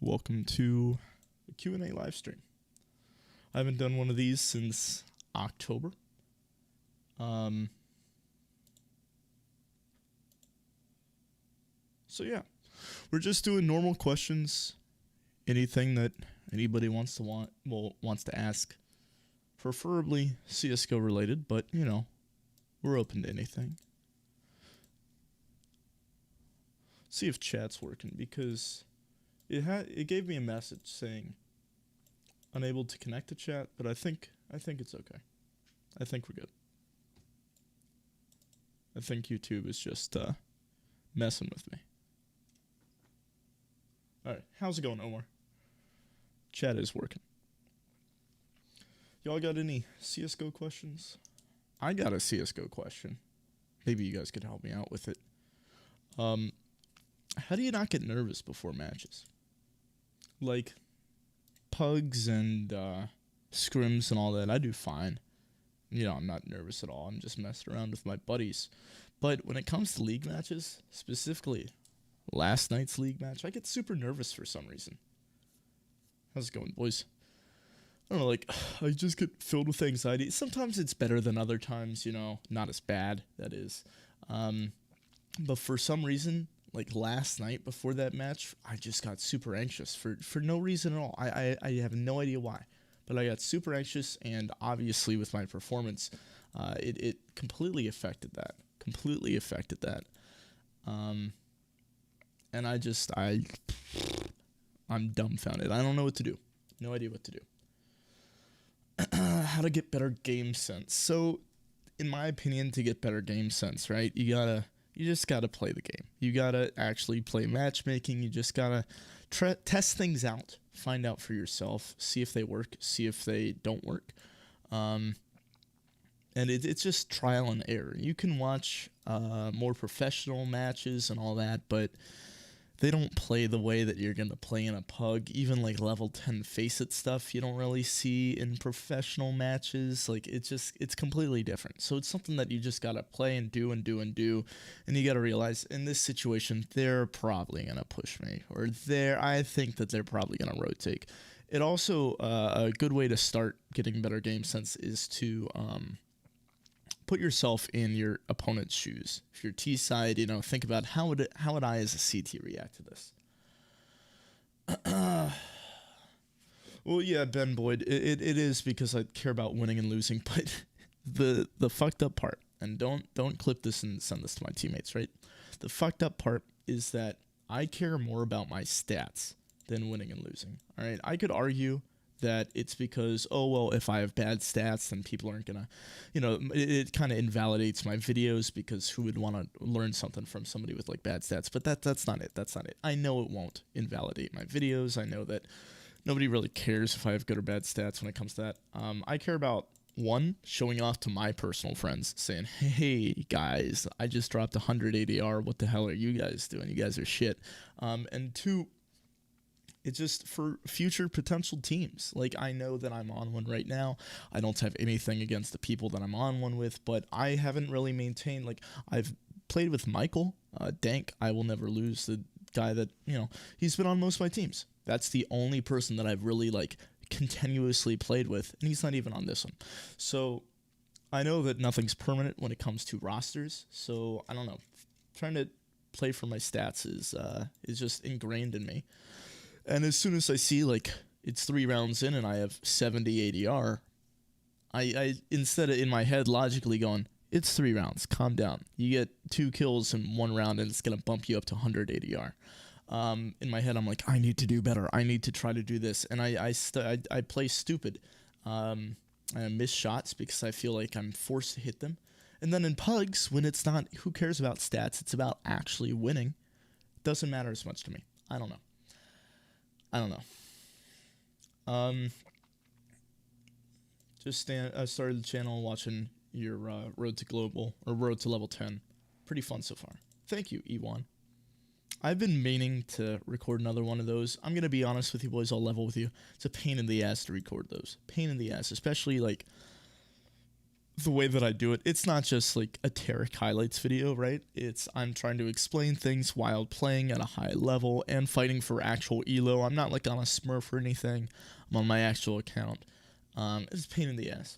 Welcome to the Q&A live stream. I haven't done one of these since October. So yeah, we're just doing normal questions, anything that anybody wants to ask, preferably CS:GO related, but you know, we're open to anything. See if chat's working, because it gave me a message saying unable to connect to chat, but I think it's okay. I think we're good. I think YouTube is just messing with me. Alright, how's it going, Omar? Chat is working. Y'all got any CS:GO questions? I got a CS:GO question. Maybe you guys could help me out with it. How do you not get nervous before matches? Like, pugs and scrims and all that, I do fine. You know, I'm not nervous at all. I'm just messing around with my buddies. But when it comes to league matches, specifically last night's league match, I get super nervous for some reason. How's it going, boys? I don't know, like, I just get filled with anxiety. Sometimes it's better than other times, you know, not as bad, that is. But for some reason, like last night before that match, I just got super anxious for no reason at all. I have no idea why, but I got super anxious, and obviously with my performance, it completely affected that. And I'm dumbfounded. I don't know what to do. No idea what to do. How to get better game sense. So, in my opinion, to get better game sense, right, you just gotta play the game. You gotta actually play matchmaking. You just gotta test things out, find out for yourself, see if they work, see if they don't work. And it's just trial and error. You can watch more professional matches and all that, but they don't play the way that you're going to play in a pug. Even like level 10 face-it stuff you don't really see in professional matches. Like, it's completely different. So it's something that you just got to play and do. And you got to realize in this situation, they're probably going to push me. Or I think that they're probably going to rotate. It also, a good way to start getting better game sense is to put yourself in your opponent's shoes. If you're T side, you know, think about how would I as a CT react to this? Well, yeah, Ben Boyd, it is because I care about winning and losing, but the fucked up part, and don't clip this and send this to my teammates, right? The fucked up part is that I care more about my stats than winning and losing. All right, I could argue that it's because, oh, well, if I have bad stats, then people aren't gonna, you know, it kind of invalidates my videos, because who would want to learn something from somebody with like bad stats? But that's not it. I know it won't invalidate my videos. I know that nobody really cares if I have good or bad stats when it comes to that. I care about, one, showing off to my personal friends, saying, hey guys, I just dropped 100 ADR. What the hell are you guys doing? You guys are shit. And two, it's just for future potential teams. Like, I know that I'm on one right now. I don't have anything against the people that I'm on one with, but I haven't really maintained, like, I've played with Michael, Dank, I Will Never Lose, the guy that, you know, he's been on most of my teams. That's the only person that I've really, like, continuously played with, and he's not even on this one. So, I know that nothing's permanent when it comes to rosters, so, I don't know. Trying to play for my stats is just ingrained in me. And as soon as I see, like, it's 3 rounds in and I have 70 ADR, I instead of in my head logically going, it's 3 rounds, calm down. You get 2 kills in 1 round and it's going to bump you up to 100 ADR. In my head, I'm like, I need to do better. I need to try to do this. And I play stupid. I miss shots because I feel like I'm forced to hit them. And then in pugs, when it's not, who cares about stats? It's about actually winning. It doesn't matter as much to me. I don't know. I started the channel watching your Road to Global, or Road to Level 10. Pretty fun so far. Thank you, E1. I've been meaning to record another one of those. I'm going to be honest with you boys, I'll level with you. It's a pain in the ass to record those. Pain in the ass, especially, like, the way that I do it, it's not just like a Tarek highlights video, right? It's I'm trying to explain things while playing at a high level and fighting for actual elo. I'm not like on a Smurf or anything. I'm on my actual account. It's a pain in the ass.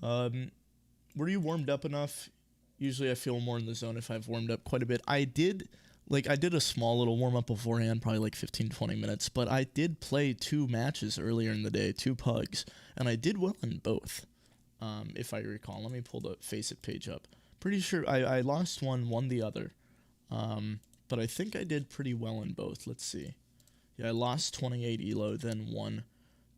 Were you warmed up enough? Usually I feel more in the zone if I've warmed up quite a bit. I did a small little warm up beforehand, probably like 15-20 minutes, but I did play 2 matches earlier in the day, 2 pugs, and I did well in both. If I recall. Let me pull the Faceit page up. Pretty sure I lost one, won the other. But I think I did pretty well in both. Let's see. Yeah, I lost 28 elo, then won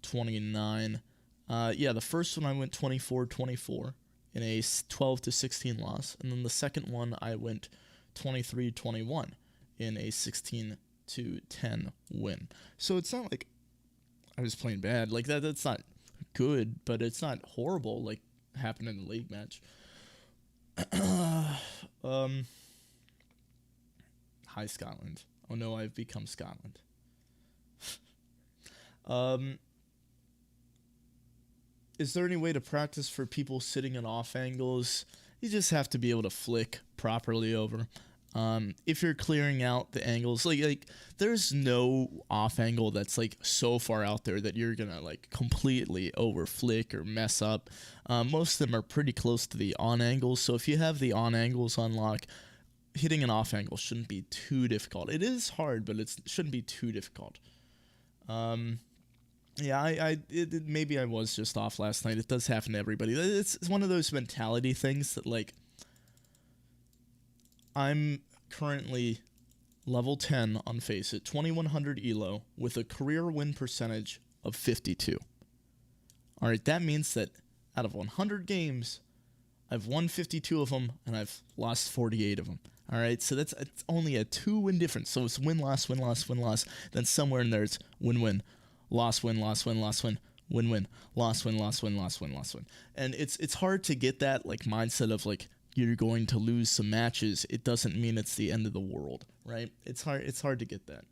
29. Yeah, the first one I went 24-24 in a 12-16 loss, and then the second one I went 23-21 in a 16-10 win. So it's not like I was playing bad. Like that's not good, but it's not horrible like happened in the league match. Hi Scotland. Oh no, I've become Scotland. Is there any way to practice for people sitting in off angles? You just have to be able to flick properly over. If you're clearing out the angles, like there's no off angle that's like so far out there that you're gonna like completely over flick or mess up. Most of them are pretty close to the on angles, so if you have the on angles on lock, hitting an off angle shouldn't be too difficult. It is hard, but it shouldn't be too difficult. Yeah, maybe I was just off last night. It does happen to everybody. It's one of those mentality things that like. I'm currently level 10 on Faceit, 2100 elo, with a career win percentage of 52. Alright, that means that out of 100 games, I've won 52 of them, and I've lost 48 of them. Alright, so it's only a 2-win difference. So it's win-loss, win-loss, win-loss. Then somewhere in there it's win-win, loss-win, loss-win, loss-win, win-win, loss-win, loss-win, loss-win, loss-win. And it's hard to get that like mindset of like, you're going to lose some matches. It doesn't mean it's the end of the world, right? It's hard to get that.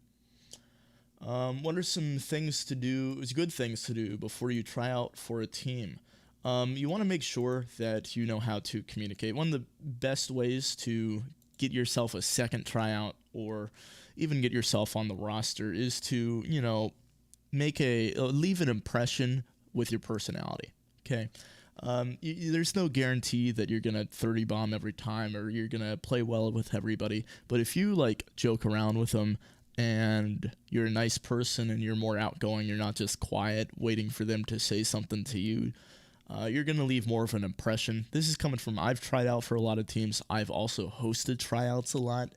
What are some things to do, good things to do before you try out for a team? You want to make sure that you know how to communicate. One of the best ways to get yourself a second tryout or even get yourself on the roster is to, leave an impression with your personality, okay? There's no guarantee that you're going to 30 bomb every time or you're going to play well with everybody. But if you like joke around with them and you're a nice person and you're more outgoing, you're not just quiet waiting for them to say something to you, you're going to leave more of an impression. This is coming from, I've tried out for a lot of teams. I've also hosted tryouts a lot.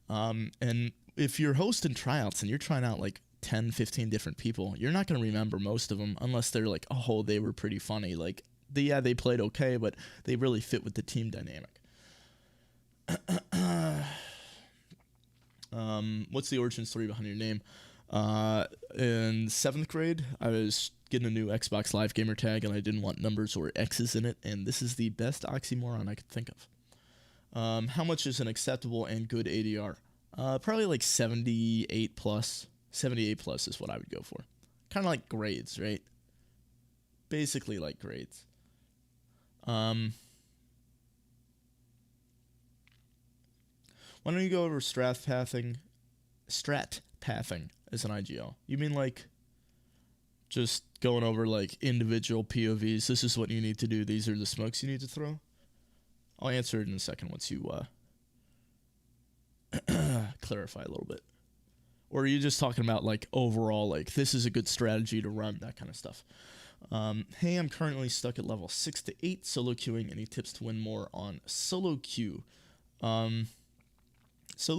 And if you're hosting tryouts and you're trying out like 10, 15 different people, you're not going to remember most of them unless they're like, oh, they were pretty funny. Like, they played okay, but they really fit with the team dynamic. What's the origin story behind your name? In 7th grade, I was getting a new Xbox Live gamer tag, and I didn't want numbers or X's in it, and this is the best oxymoron I could think of. How much is an acceptable and good ADR? Probably like 78 plus. 78 plus is what I would go for. Kind of like grades, right? Basically like grades. Why don't you go over strat pathing as an IGL? You mean like just going over like individual POVs? This is what you need to do. These are the smokes you need to throw. I'll answer it in a second once you clarify a little bit. Or are you just talking about like overall, like this is a good strategy to run, that kind of stuff? Hey, I'm currently stuck at level 6 to 8 solo queuing. Any tips to win more on solo queue? Solo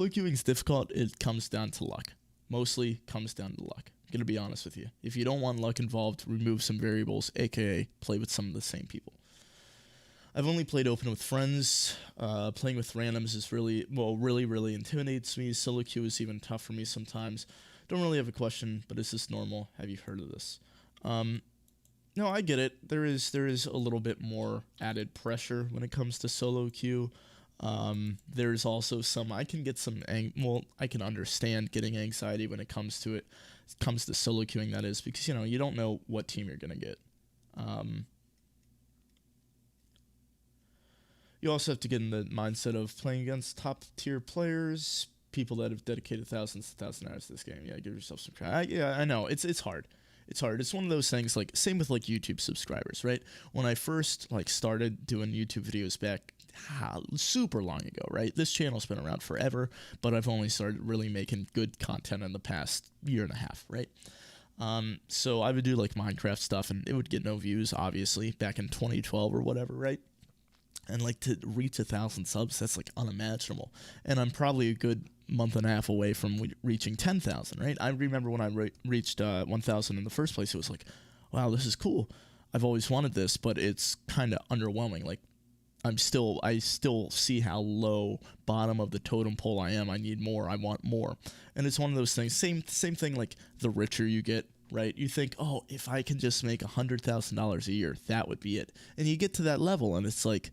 queuing is difficult. It comes down to luck. Mostly comes down to luck. I'm going to be honest with you. If you don't want luck involved, remove some variables, aka play with some of the same people. I've only played open with friends. Playing with randoms is really intimidates me. Solo queue is even tough for me sometimes. Don't really have a question, but is this normal? Have you heard of this? No, I get it. There is a little bit more added pressure when it comes to solo queue. There's also I can understand getting anxiety when it comes to solo queuing, that is, because you don't know what team you're gonna get. You also have to get in the mindset of playing against top tier players, people that have dedicated thousands and thousands of hours to this game. Yeah, give yourself some credit. Yeah, I know it's hard. It's hard. It's one of those things. Like same with like YouTube subscribers, right? When I first like started doing YouTube videos back super long ago, right? This channel's been around forever, but I've only started really making good content in the past year and a half, right? So I would do like Minecraft stuff, and it would get no views, obviously, back in 2012 or whatever, right? And like to reach 1,000 subs, that's like unimaginable. And I'm probably a good month and a half away from reaching 10,000, right? I remember when I reached 1,000 in the first place, it was like, wow, this is cool. I've always wanted this, but it's kind of underwhelming. Like I still see how low bottom of the totem pole I am. I need more. I want more. And it's one of those things. Same thing. Like the richer you get, right? You think, oh, if I can just make $100,000 a year, that would be it. And you get to that level, and it's like,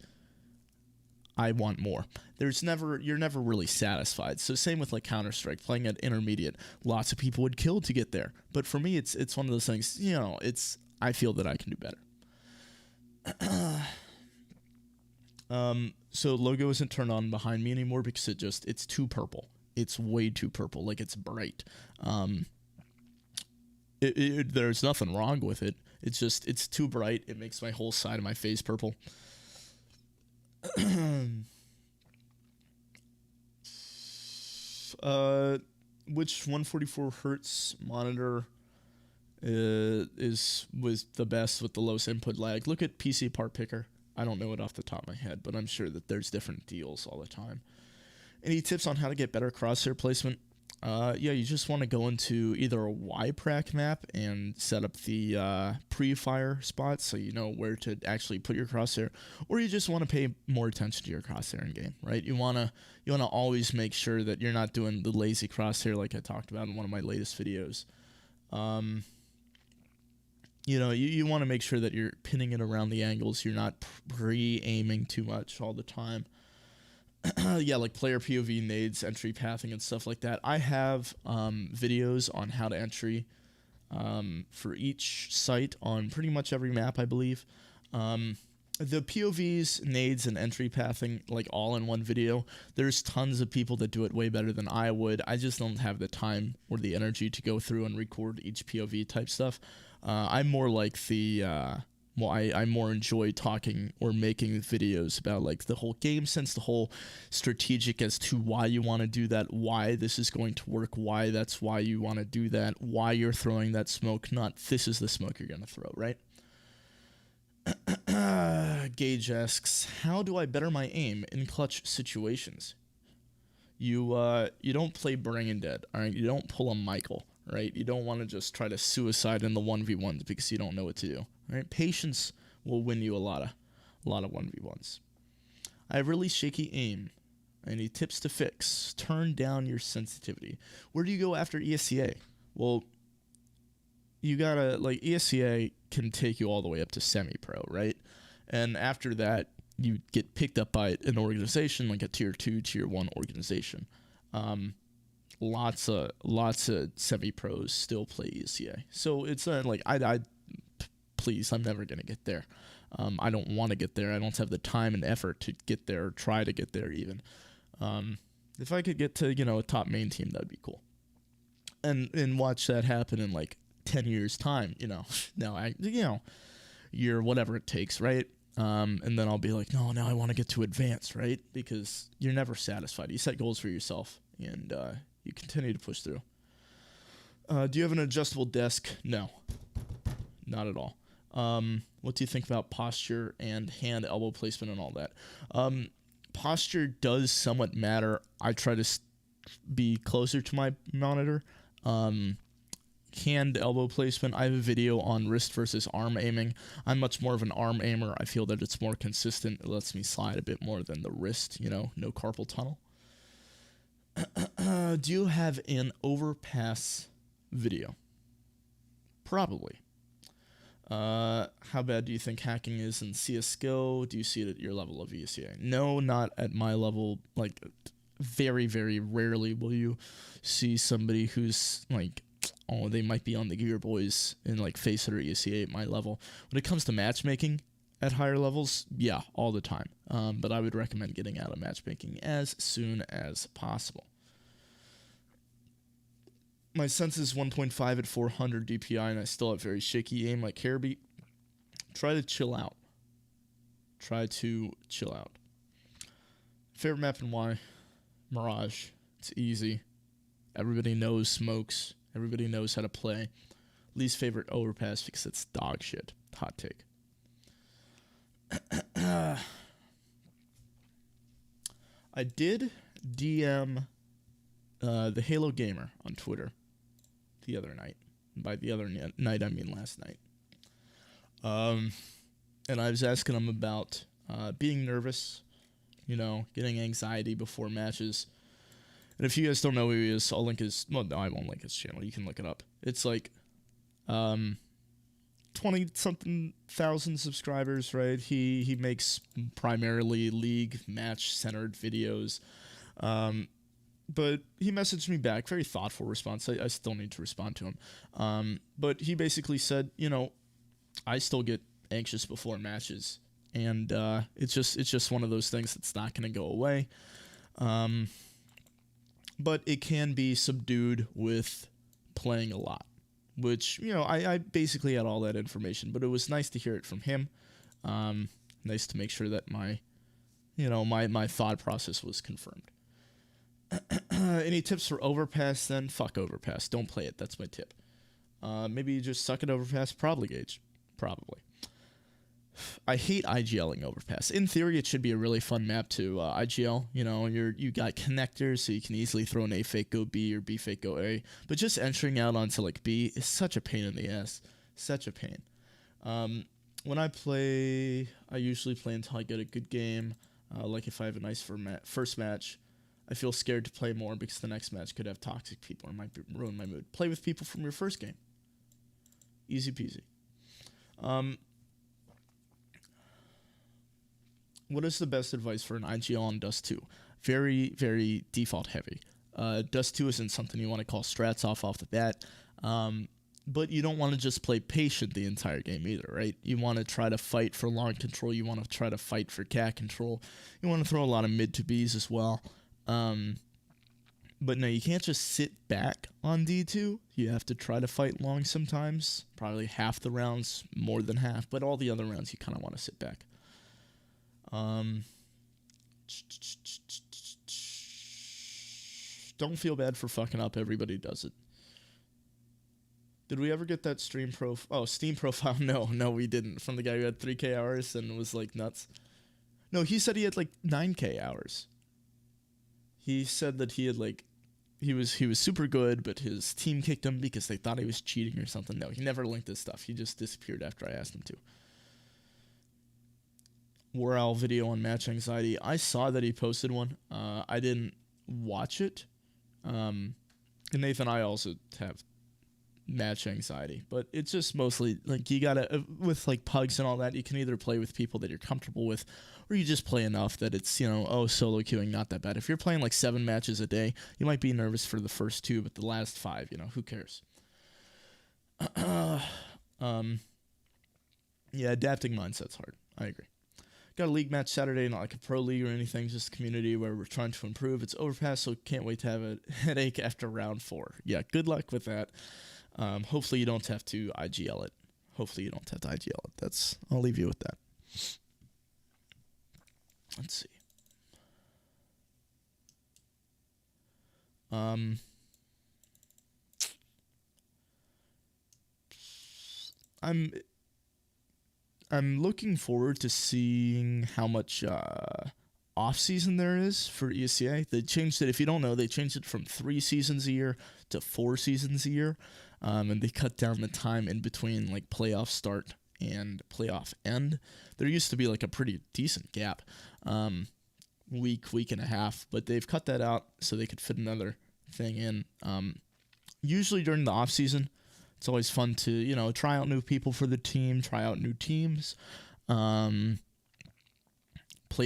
I want more. You're never really satisfied. So same with like Counter-Strike, playing at intermediate. Lots of people would kill to get there, but for me, it's one of those things. You know, I feel that I can do better. So logo isn't turned on behind me anymore because it's too purple. It's way too purple. Like it's bright. There's nothing wrong with it. It's too bright. It makes my whole side of my face purple. Which 144 hertz monitor was the best with the lowest input lag? Look at PC Part Picker. I don't know it off the top of my head, but I'm sure that there's different deals all the time. Any tips on how to get better crosshair placement? Yeah, you just want to go into either a YPrac map and set up the pre-fire spot so you know where to actually put your crosshair, or you just want to pay more attention to your crosshair in game, right? You wanna always make sure that you're not doing the lazy crosshair like I talked about in one of my latest videos. You want to make sure that you're pinning it around the angles. You're not pre-aiming too much all the time. Yeah, like player POV, nades, entry pathing, and stuff like that. I have videos on how to entry for each site on pretty much every map, I believe. The POVs, nades, and entry pathing, like all in one video, there's tons of people that do it way better than I would. I just don't have the time or the energy to go through and record each POV type stuff. I'm more like I more enjoy talking or making videos about like the whole game sense, the whole strategic as to why you want to do that, why this is going to work, why you want to do that, why you're throwing that smoke, not this is the smoke you're going to throw, right? Gage asks, how do I better my aim in clutch situations? You don't play Bring Dead, all right? You don't pull a Michael, right? You don't want to just try to suicide in the 1v1s because you don't know what to do, right? Patience will win you a lot of 1v1s. I have really shaky aim. I need tips to fix. Turn down your sensitivity. Where do you go after ESCA? Well, you gotta, like, ESCA can take you all the way up to semi-pro, right? And after that, you get picked up by an organization, like a tier 2, tier 1 organization. Lots of semi-pros still play ESCA. So it's like, please, I'm never going to get there. I don't want to get there. I don't have the time and effort to get there or try to get there even. If I could get to, a top main team, that'd be cool. And watch that happen in like 10 years time, year, whatever it takes, right? And then I'll be like, no, now I want to get to advance, right? Because you're never satisfied. You set goals for yourself, and you continue to push through. Do you have an adjustable desk? No, not at all. What do you think about posture and hand elbow placement and all that? Posture does somewhat matter. I try to be closer to my monitor. Hand elbow placement, I have a video on wrist versus arm aiming. I'm much more of an arm aimer. I feel that it's more consistent. It lets me slide a bit more than the wrist, no carpal tunnel. Do you have an overpass video? Probably. How bad do you think hacking is in CSGO? Do you see it at your level of ESCA? No, not at my level. Like, very, very rarely will you see somebody who's like, they might be on the Gear Boys and like Face Hitter ESCA at my level. When it comes to matchmaking, at higher levels, yeah, all the time. But I would recommend getting out of matchmaking as soon as possible. My sense is 1.5 at 400 DPI, and I still have very shaky aim like Caribbean. Try to chill out. Favorite map and why? Mirage. It's easy. Everybody knows smokes. Everybody knows how to play. Least favorite overpass because it's dog shit. Hot take. I did DM the Halo Gamer on Twitter the other night. By the other night, I mean last night. And I was asking him about being nervous, getting anxiety before matches. And if you guys don't know who he is, I'll link his... Well, no, I won't link his channel. You can look it up. It's like 20-something thousand subscribers, right? He makes primarily League match-centered videos. But he messaged me back. Very thoughtful response. I still need to respond to him. But he basically said, I still get anxious before matches. And it's just one of those things that's not going to go away. But it can be subdued with playing a lot, which, I basically had all that information, but it was nice to hear it from him. Nice to make sure that my thought process was confirmed. Any tips for overpass then? Fuck overpass. Don't play it. That's my tip. Maybe you just suck at overpass. Probably, Gage. Probably. I hate IGLing overpass. In theory, it should be a really fun map to IGL. You got connectors, so you can easily throw an A fake go B or B fake go A. But just entering out onto like B is such a pain in the ass. Such a pain. When I play, I usually play until I get a good game. Like if I have a nice first match, I feel scared to play more because the next match could have toxic people or might ruin my mood. Play with people from your first game. Easy peasy. What is the best advice for an IGL on Dust 2? Very, very default heavy. Dust 2 isn't something you want to call strats off the bat. But you don't want to just play patient the entire game either, right? You want to try to fight for long control. You want to try to fight for cat control. You want to throw a lot of mid to Bs as well. But no, you can't just sit back on D2. You have to try to fight long sometimes. Probably half the rounds, more than half. But all the other rounds, you kind of want to sit back. Don't feel bad for fucking up. Everybody does it. Did we ever get that Steam profile? No, we didn't. From the guy who had 3K hours and was like nuts. No, he said he had like 9K hours. He said that he had like, he was super good, but his team kicked him because they thought he was cheating or something. No, he never linked this stuff. He just disappeared after I asked him to. War Owl video on match anxiety. I saw that he posted one. I didn't watch it. And Nathan, I also have match anxiety, but it's just mostly like you gotta, with like pugs and all that, you can either play with people that you're comfortable with, or you just play enough that it's, solo queuing, not that bad. If you're playing like 7 matches a day, you might be nervous for the first 2, but the last 5, who cares? Yeah, adapting mindset's hard. I agree. Got a league match Saturday, not like a pro league or anything, just a community where we're trying to improve. It's overpass, so can't wait to have a headache after round 4. Yeah, good luck with that. Hopefully you don't have to IGL it. I'll leave you with that. Let's see. I'm looking forward to seeing how much off season there is for ESCA. They changed it. If you don't know, they changed it from 3 seasons a year to 4 seasons a year, and they cut down the time in between like playoff start and playoff end. There used to be like a pretty decent gap, week and a half, but they've cut that out so they could fit another thing in. Usually during the off season, it's always fun to, try out new people for the team, try out new teams, play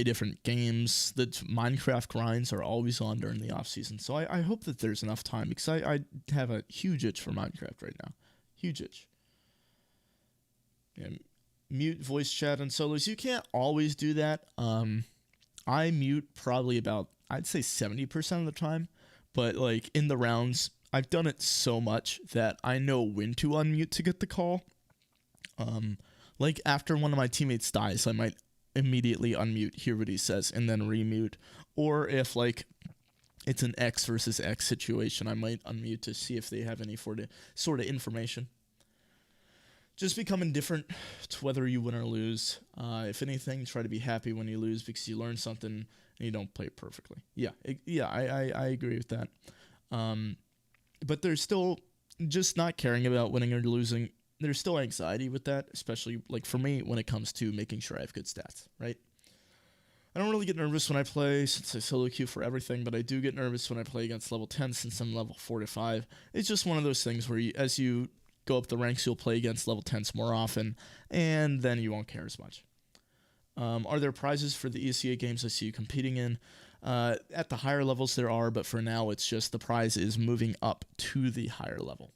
different games. The Minecraft grinds are always on during the off-season, so I hope that there's enough time, because I have a huge itch for Minecraft right now. Huge itch. And Mute voice chat and solos. You can't always do that. I mute probably about, I'd say 70% of the time, but like in the rounds, I've done it so much that I know when to unmute to get the call. Like after one of my teammates dies, I might immediately unmute, hear what he says, and then remute. Or if like it's an X versus X situation, I might unmute to see if they have any sort of information. Just become indifferent to whether you win or lose. If anything, try to be happy when you lose because you learn something and you don't play it perfectly. I agree with that. But there's still just not caring about winning or losing. There's still anxiety with that, especially like for me when it comes to making sure I have good stats, right? I don't really get nervous when I play since I solo queue for everything, but I do get nervous when I play against level 10 since I'm level 4 to 5. It's just one of those things where as you go up the ranks, you'll play against level 10s more often, and then you won't care as much. Are there prizes for the ECA games I see you competing in? At the higher levels there are, but for now it's just the prize is moving up to the higher level.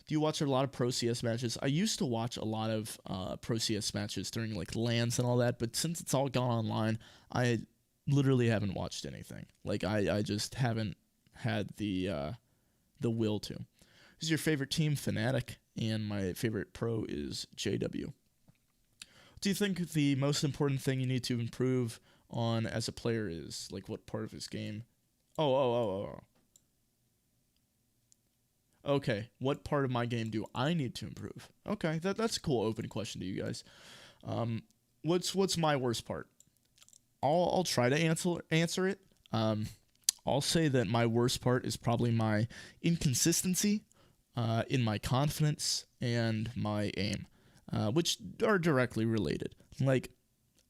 Do you watch a lot of Pro CS matches? I used to watch a lot of Pro CS matches during like LANs and all that, but since it's all gone online, I literally haven't watched anything. Like I just haven't had the will to. Who's your favorite team? Fnatic, and my favorite pro is JW. Do you think the most important thing you need to improve on as a player is like what part of his game? Oh. Okay, what part of my game do I need to improve? Okay, that's a cool open question to you guys. What's my worst part? I'll try to answer it. I'll say that my worst part is probably my inconsistency in my confidence and my aim, which are directly related. Like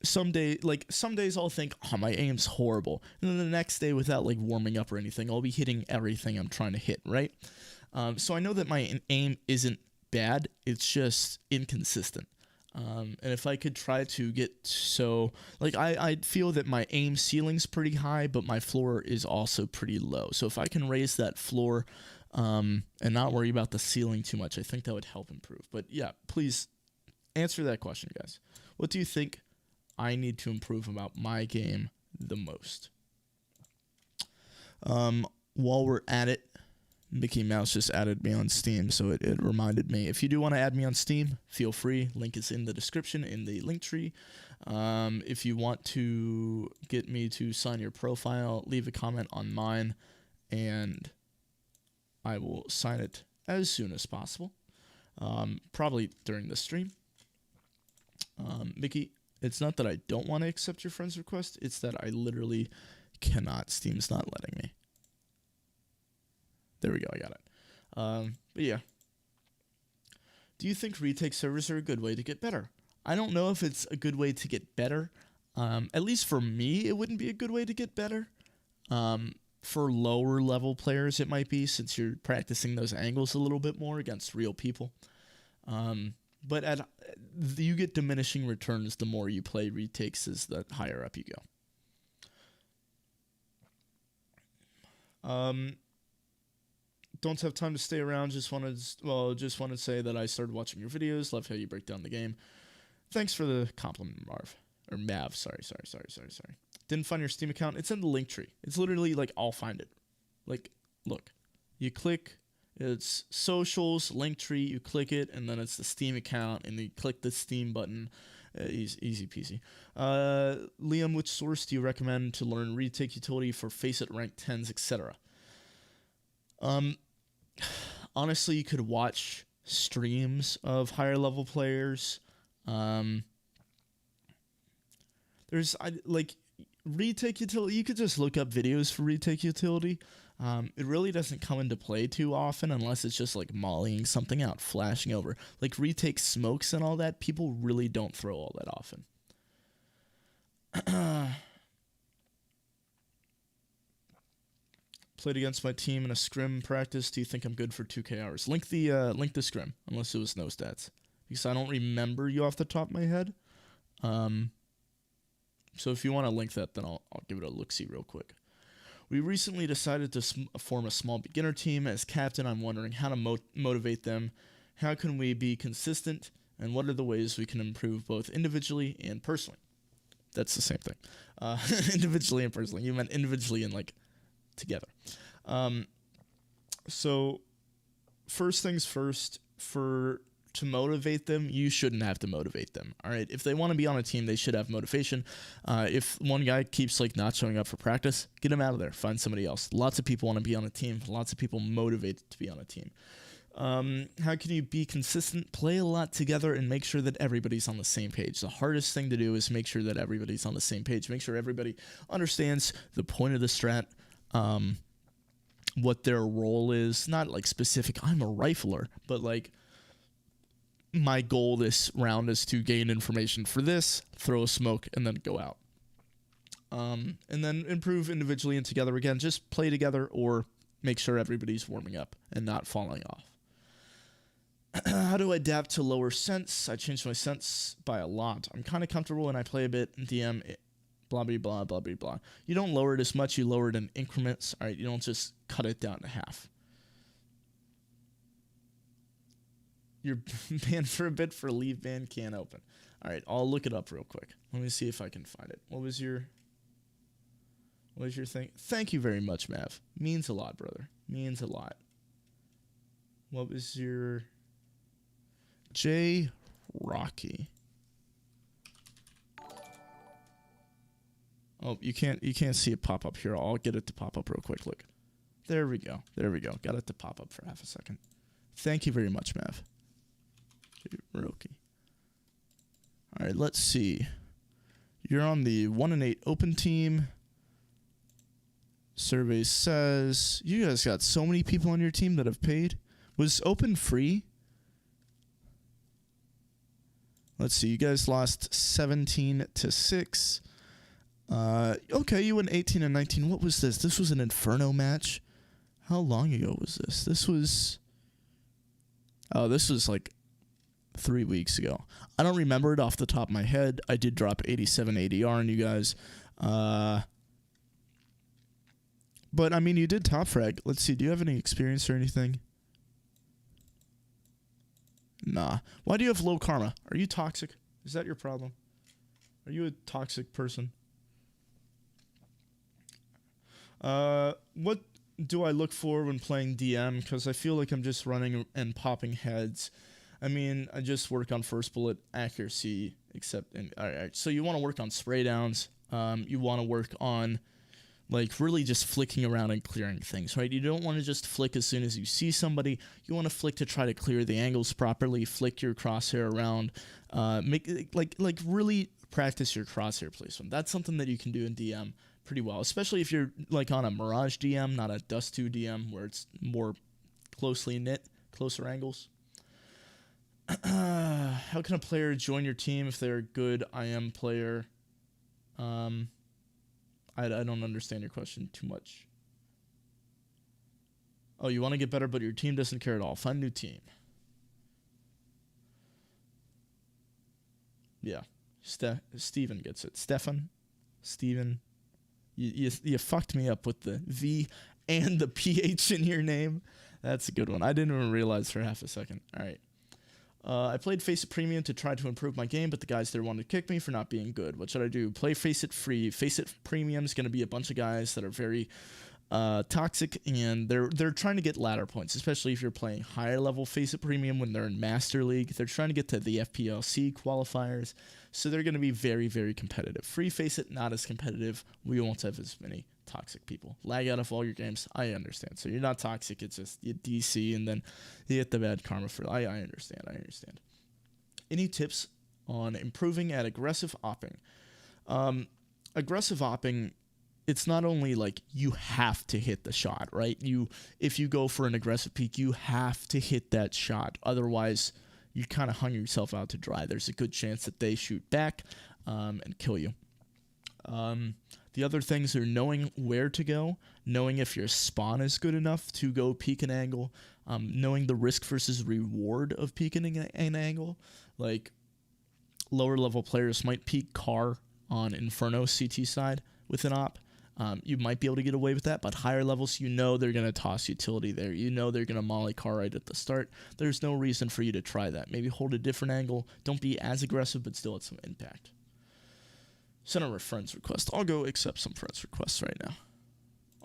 some days I'll think, oh, my aim's horrible, and then the next day, without like warming up or anything, I'll be hitting everything I'm trying to hit, right? So I know that my aim isn't bad, it's just inconsistent. And if I could try to get I feel that my aim ceiling's pretty high, but my floor is also pretty low. So if I can raise that floor and not worry about the ceiling too much, I think that would help improve. But yeah, please answer that question, guys. What do you think I need to improve about my game the most? While we're at it, Mickey Mouse just added me on Steam, so it reminded me. If you do want to add me on Steam, feel free. Link is in the description, in the link tree. If you want to get me to sign your profile, leave a comment on mine, and I will sign it as soon as possible, probably during the stream. Mickey, it's not that I don't want to accept your friend's request, it's that I literally cannot. Steam's not letting me. There we go, I got it. But yeah. Do you think retake servers are a good way to get better? I don't know if it's a good way to get better. At least for me, it wouldn't be a good way to get better. For lower level players, it might be, since you're practicing those angles a little bit more against real people. But you get diminishing returns the more you play retakes as the higher up you go. Don't have time to stay around. Just wanted to say that I started watching your videos. Love how you break down the game. Thanks for the compliment, Marv. Or Mav. Sorry. Didn't find your Steam account. It's in the link tree. It's literally like, I'll find it. Like, look. You click, it's socials, link tree, you click it, and then it's the Steam account, and you click the Steam button. Easy peasy. Liam, which source do you recommend to learn retake utility for Faceit rank 10s, etc.? Honestly, you could watch streams of higher level players. There's retake utility. You could just look up videos for retake utility. It really doesn't come into play too often unless it's just like mollying something out, flashing over. Like retake smokes and all that, people really don't throw all that often. Played against my team in a scrim practice. Do you think I'm good for 2K hours? Link the scrim, unless it was no stats, because I don't remember you off the top of my head. So if you want to link that, then I'll give it a look-see real quick. We recently decided to form a small beginner team. As captain, I'm wondering how to motivate them. How can we be consistent And what are the ways we can improve both individually and personally? That's the same thing. Individually and personally. You meant individually and, like, together. So, first things first, to motivate them, you shouldn't have to motivate them. All right, if they want to be on a team, they should have motivation. If one guy keeps like not showing up for practice, get him out of there. Find somebody else. Lots of people want to be on a team. Lots of people motivated to be on a team. How can you be consistent? Play a lot together and make sure that everybody's on the same page. The hardest thing to do is make sure that everybody's on the same page. Make sure everybody understands the point of the strat. What their role is. Not like specific, I'm a rifler, but like, my goal this round is to gain information for this, throw a smoke, and then go out. And then improve individually and together again. Just play together or make sure everybody's warming up and not falling off. How do I adapt to lower sense? I changed my sense by a lot. I'm kind of comfortable when I play a bit in DM, blah, blah, blah, blah, blah, blah. You don't lower it as much. You lower it in increments. All right, you don't just cut it down to half. You're banned for a bit for leave ban can't open. All right, I'll look it up real quick. Let me see if I can find it. What was your thing? Thank you very much, Mav. Means a lot, brother. Means a lot. What was your J Rocky? Oh, you can't see it pop up here. I'll get it to pop up real quick. Look. There we go. There we go. Got it to pop up for half a second. Thank you very much, Mav. Roki. All right, let's see. You're on the 1-8 open team. Survey says you guys got so many people on your team that have paid. Was open free? Let's see. You guys lost 17-6. Okay, you went 18-19. What was this? This was an Inferno match. How long ago was this? This was like 3 weeks ago. I don't remember it off the top of my head. I did drop 87 ADR on you guys. But, I mean, you did top frag. Let's see. Do you have any experience or anything? Nah. Why do you have low karma? Are you toxic? Is that your problem? Are you a toxic person? What do I look for when playing DM? Because I feel like I'm just running and popping heads. I mean, I just work on first bullet accuracy, all right. So you want to work on spray downs. You want to work on, like, really just flicking around and clearing things, right? You don't want to just flick as soon as you see somebody. You want to flick to try to clear the angles properly, flick your crosshair around, make really practice your crosshair placement. That's something that you can do in DM pretty well, especially if you're like on a Mirage DM, not a Dust 2 DM, where it's more closely knit, closer angles. How can a player join your team if they're a good IM player? I don't understand your question too much. Oh, you want to get better, but your team doesn't care at all. Find a new team. Yeah. Steven gets it. Steven. You fucked me up with the V and the PH in your name. That's a good one. I didn't even realize for half a second. All right. I played Face It Premium to try to improve my game, but the guys there wanted to kick me for not being good. What should I do? Play Face It free. Face It Premium is going to be a bunch of guys that are very toxic, and they're trying to get ladder points, especially if you're playing higher level Face It Premium when they're in Master League. They're trying to get to the FPLC qualifiers, so they're going to be very, very competitive. Free Face It, not as competitive. We won't have as many toxic people. Lag out of all your games, I understand. So you're not toxic, it's just you DC and then you get the bad karma for I understand. Any tips on improving at aggressive opping? Aggressive opping, it's not only like you have to hit the shot, right? If you go for an aggressive peek, you have to hit that shot. Otherwise, you kind of hung yourself out to dry. There's a good chance that they shoot back and kill you. The other things are knowing where to go, knowing if your spawn is good enough to go peek an angle, knowing the risk versus reward of peeking an angle. Like, lower level players might peek car on Inferno CT side with an op, You might be able to get away with that, but higher levels, you know they're going to toss utility there. You know they're going to molly car right at the start. There's no reason for you to try that. Maybe hold a different angle. Don't be as aggressive, but still at some impact. Send a friend's request. I'll go accept some friend's requests right now.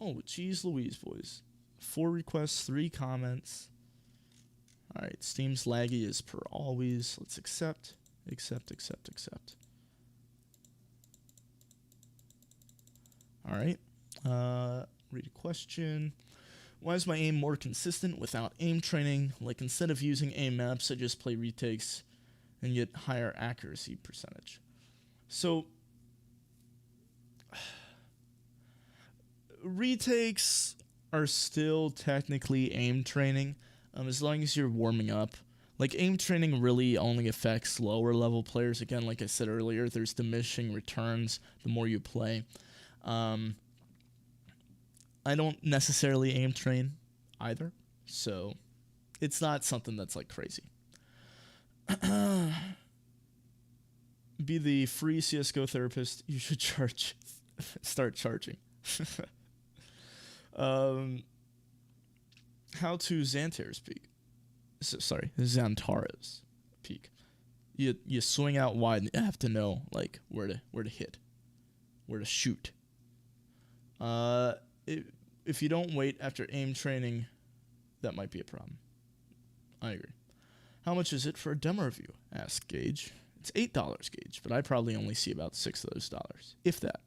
Oh, geez Louise, boys. 4 requests, 3 comments. All right, Steam's laggy as per always. Let's accept. All right. Read a question. Why is my aim more consistent without aim training? Like, instead of using aim maps, I just play retakes and get higher accuracy percentage. So, retakes are still technically aim training, as long as you're warming up. Like, aim training really only affects lower level players. Again, like I said earlier, there's diminishing returns the more you play. I don't necessarily aim train either, so it's not something that's like crazy. Be the free CSGO therapist. You should start charging. How to Xantar's peak. Sorry, Xantar's peak. You swing out wide and you have to know like where to hit, where to shoot. If you don't wait after aim training, that might be a problem. I agree. How much is it for a demo review? Asked Gage. It's $8, Gage, but I probably only see about 6 of those dollars, if that.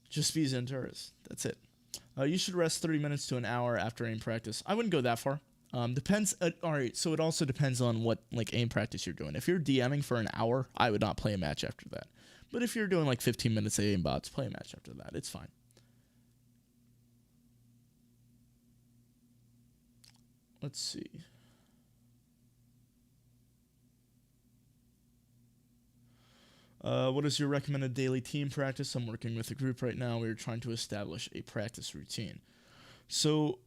Just be Xantaras. That's it. You should rest 30 minutes to an hour after aim practice. I wouldn't go that far. Depends. All right, so it also depends on what like aim practice you're doing. If you're DMing for an hour, I would not play a match after that. But if you're doing like 15 minutes of aim bots, play a match after that. It's fine. Let's see. What is your recommended daily team practice? I'm working with a group right now. We're trying to establish a practice routine. So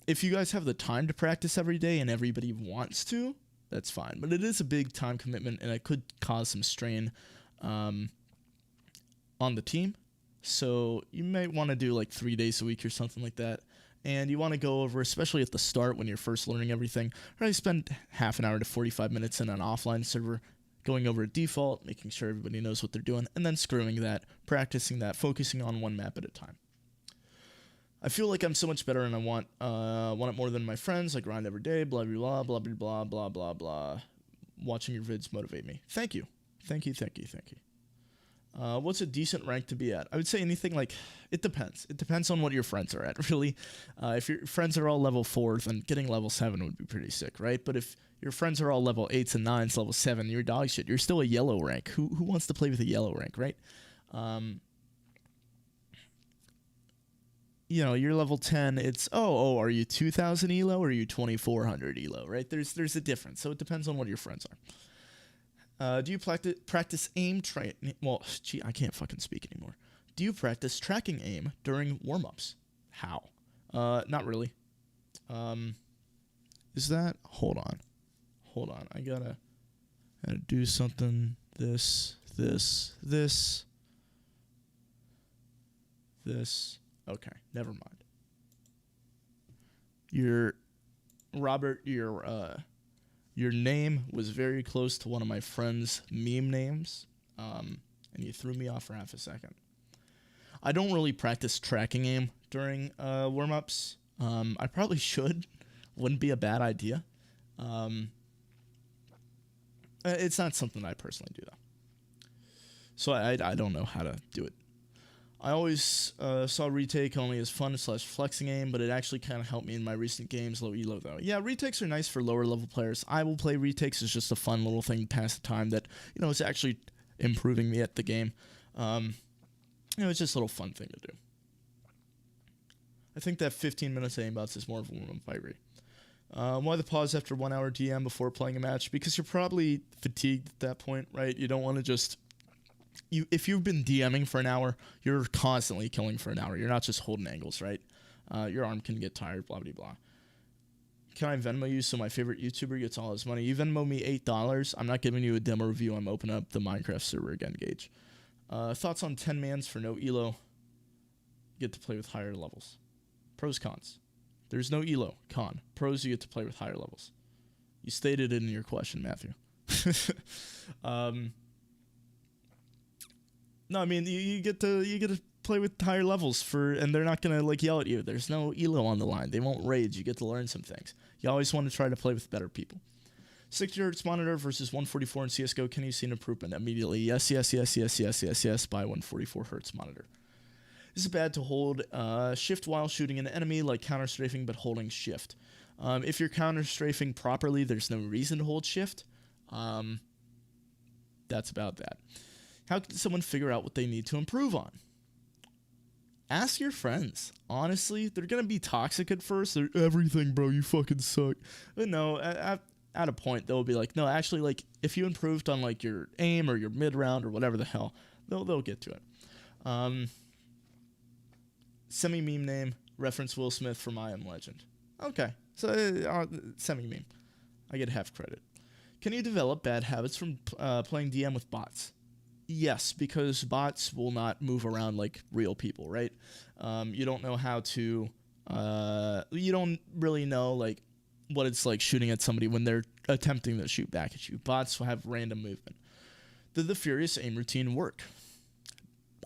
if you guys have the time to practice every day and everybody wants to, that's fine. But it is a big time commitment, and it could cause some strain on the team. So you might want to do like 3 days a week or something like that. And you want to go over, especially at the start when you're first learning everything, probably spend half an hour to 45 minutes in an offline server, going over a default, making sure everybody knows what they're doing, and then screwing that, practicing that, focusing on one map at a time. I feel like I'm so much better and I want it more than my friends. I grind every day, blah, blah, blah, blah, blah, blah, blah, blah. Watching your vids motivate me. Thank you. What's a decent rank to be at? I would say anything like, it depends. It depends on what your friends are at, really. If your friends are all level 4, then getting level 7 would be pretty sick, right? But if your friends are all level 8s and 9s, level 7, you're dog shit. You're still a yellow rank. Who wants to play with a yellow rank, right? You know, you're level 10, it's, are you 2,000 elo or are you 2,400 elo, right? There's a difference, so it depends on what your friends are. Do you practice aim train? Well, gee, I can't fucking speak anymore. Do you practice tracking aim during warm-ups? How? Not really. Is that? Hold on. I gotta do something. This. Okay, never mind. Robert, your name was very close to one of my friend's meme names, and you threw me off for half a second. I don't really practice tracking aim during warm-ups. I probably should. Wouldn't be a bad idea. It's not something I personally do, though. So I don't know how to do it. I always saw retake only as fun / flexing aim, but it actually kind of helped me in my recent games, low elo though. Yeah, retakes are nice for lower level players. I will play retakes as just a fun little thing to pass the time that, you know, is actually improving me at the game. You know, it's just a little fun thing to do. I think that 15 minutes of aimbots is more of a warm-up. I agree. Why the pause after 1 hour DM before playing a match? Because you're probably fatigued at that point, right? You don't want to just... If you've been DMing for an hour, you're constantly killing for an hour. You're not just holding angles, right? Your arm can get tired, blah, blah, blah. Can I Venmo you so my favorite YouTuber gets all his money? You Venmo me $8. I'm not giving you a demo review. I'm opening up the Minecraft server again, Gage. Thoughts on 10 mans for no elo? you get to play with higher levels. Pros, cons. There's no elo. Con. Pros, you get to play with higher levels. You stated it in your question, Matthew. No, I mean you get to play with higher levels and they're not gonna like yell at you. There's no elo on the line. They won't rage. You get to learn some things. You always want to try to play with better people. 60 hertz monitor versus 144 in CS:GO. Can you see an improvement immediately? Yes. By 144 hertz monitor. Is it bad to hold shift while shooting an enemy, like counter strafing, but holding shift? If you're counter strafing properly, there's no reason to hold shift. That's about that. How can someone figure out what they need to improve on? Ask your friends. Honestly, they're going to be toxic at first. They're, everything, bro, you fucking suck. But no, at a point, they'll be like, no, actually, like, if you improved on, like, your aim or your mid-round or whatever the hell, they'll get to it. Semi-meme name, reference Will Smith from I Am Legend. Okay, so semi-meme. I get half credit. Can you develop bad habits from playing DM with bots? Yes, because bots will not move around like real people, right? You don't know how to... you don't really know, like, what it's like shooting at somebody when they're attempting to shoot back at you. Bots will have random movement. Did the Furious aim routine work?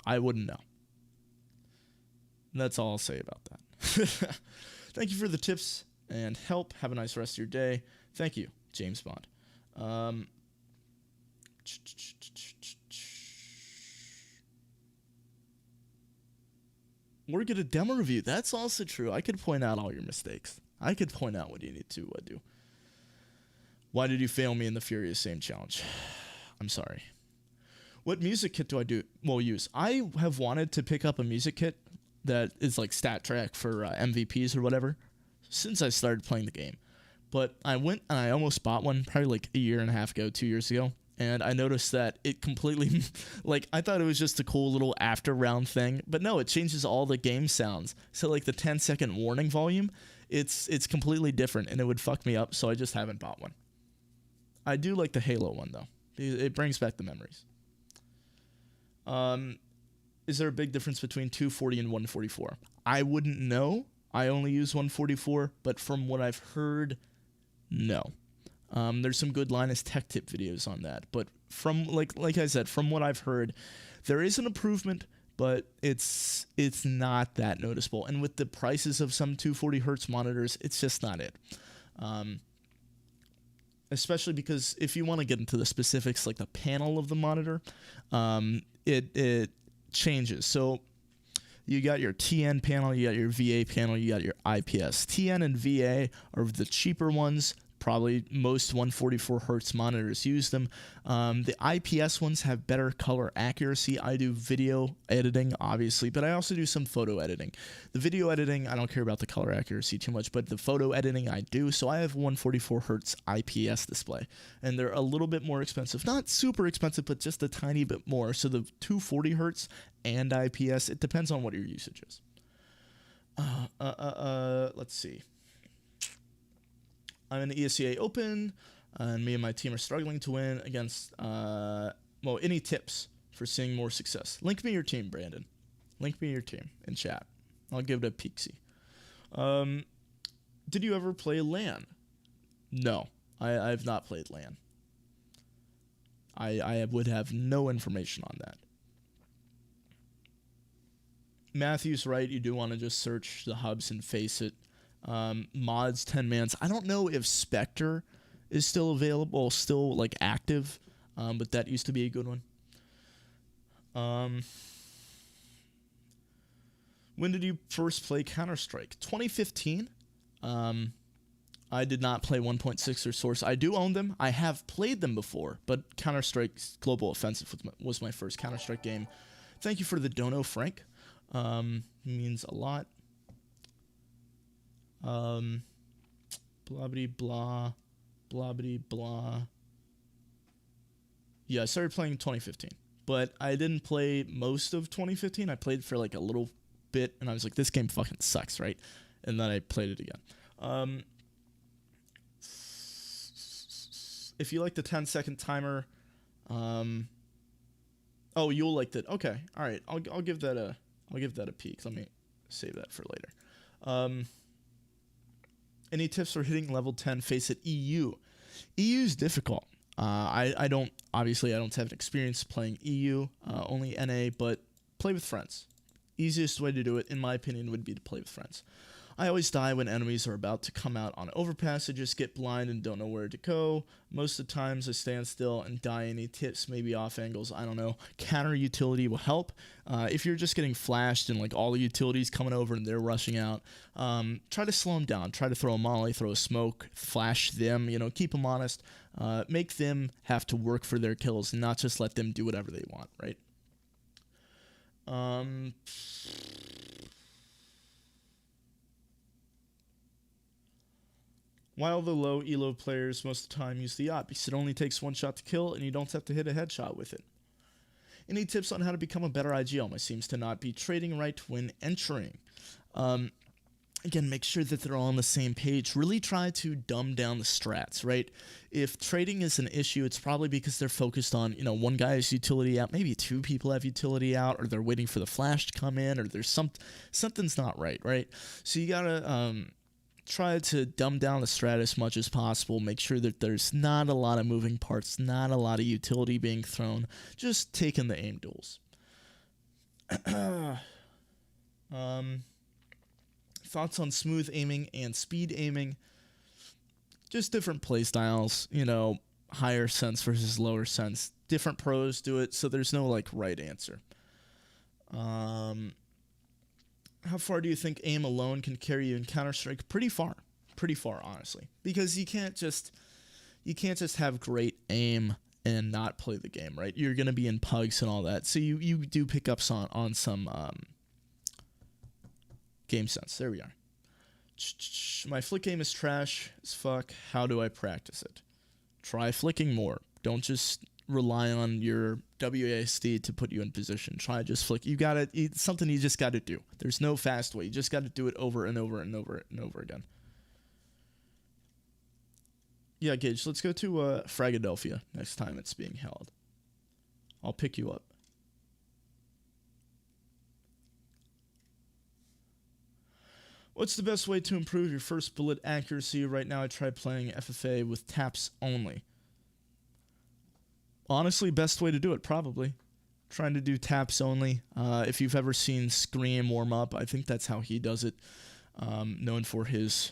I wouldn't know. That's all I'll say about that. Thank you for the tips and help. Have a nice rest of your day. Thank you, James Bond. Or get a demo review. That's also true. I could point out all your mistakes. I could point out what you need to do. Why did you fail me in the Furious Aim challenge? I'm sorry. What music kit do I use? I have wanted to pick up a music kit that is like stat track for MVPs or whatever since I started playing the game. But I went and I almost bought one probably like a year and a half ago, 2 years ago. And I noticed that it completely, like, I thought it was just a cool little after round thing. But no, it changes all the game sounds. So like the 10-second warning volume, it's completely different and it would fuck me up. So I just haven't bought one. I do like the Halo one though. It brings back the memories. Is there a big difference between 240 and 144? I wouldn't know. I only use 144, but from what I've heard, no. There's some good Linus Tech Tip videos on that, but from like I said, from what I've heard, there is an improvement, but it's not that noticeable. And with the prices of some 240 hertz monitors, it's just not it. Especially because if you want to get into the specifics, like the panel of the monitor, it changes. So you got your TN panel, you got your VA panel, you got your IPS. TN and VA are the cheaper ones. Probably most 144 hertz monitors use them. The IPS ones have better color accuracy. I do video editing, obviously, but I also do some photo editing. The video editing, I don't care about the color accuracy too much, but the photo editing I do. So I have 144 hertz IPS display, and they're a little bit more expensive. Not super expensive, but just a tiny bit more. So the 240 hertz and IPS, it depends on what your usage is. Let's see. I'm in the ESEA Open, and me and my team are struggling to win against, any tips for seeing more success? Link me your team, Brandon. Link me your team in chat. I'll give it a peek-see. Did you ever play LAN? No, I've not played LAN. I would have no information on that. Matthew's right, you do want to just search the hubs and face it. Mods 10 mans. I don't know if Spectre is still available, still like active, but that used to be a good one. When did you first play Counter-Strike? 2015. I did not play 1.6 or Source. I do own them. I have played them before, but Counter-Strike Global Offensive was my first Counter-Strike game. Thank you for the dono, Frank. Means a lot. Blah blah blah blah. Yeah, I started playing in 2015, but I didn't play most of 2015. I played for like a little bit, and I was like, this game fucking sucks, right? And then I played it again. If you like the 10-second timer, oh, you'll like that. Okay, all right. I'll give that a peek. Let me save that for later. Any tips for hitting level 10 face at EU? EU is difficult. I don't have experience playing EU, only NA, but play with friends. Easiest way to do it, in my opinion, would be to play with friends. I always die when enemies are about to come out on overpass. I just get blind and don't know where to go. Most of the times I stand still and die. Any tips, maybe off angles, I don't know. Counter utility will help. If you're just getting flashed and like all the utilities coming over and they're rushing out, try to slow them down. Try to throw a molly, throw a smoke, flash them, keep them honest. Make them have to work for their kills, not just let them do whatever they want, right? While the low elo players most of the time use the op, because it only takes one shot to kill and you don't have to hit a headshot with it. Any tips on how to become a better IGL? My seems to not be trading right when entering. Again, make sure that they're all on the same page. Really try to dumb down the strats, right? If trading is an issue, it's probably because they're focused on, one guy has utility out, maybe two people have utility out, or they're waiting for the flash to come in, or there's something's not right? So you gotta try to dumb down the strat as much as possible. Make sure that there's not a lot of moving parts, not a lot of utility being thrown, just taking the aim duels. Thoughts on smooth aiming and speed aiming? Just different play styles, higher sense versus lower sense. Different pros do it, so there's no right answer. How far do you think aim alone can carry you in Counter-Strike? Pretty far, honestly, because you can't just have great aim and not play the game, right? You're gonna be in pugs and all that, so you do pick up on some game sense. There we are. My flick aim is trash as fuck. How do I practice it? Try flicking more. Don't just rely on your WASD to put you in position. Try just flick. It's something you just got to do. There's no fast way. You just got to do it over and over and over and over again. Yeah, Gage, let's go to Fragadelphia next time it's being held. I'll pick you up. What's the best way to improve your first bullet accuracy? Right now I try playing FFA with taps only. Honestly, best way to do it, probably. Trying to do taps only. If you've ever seen Scream warm up, I think that's how he does it. Known for his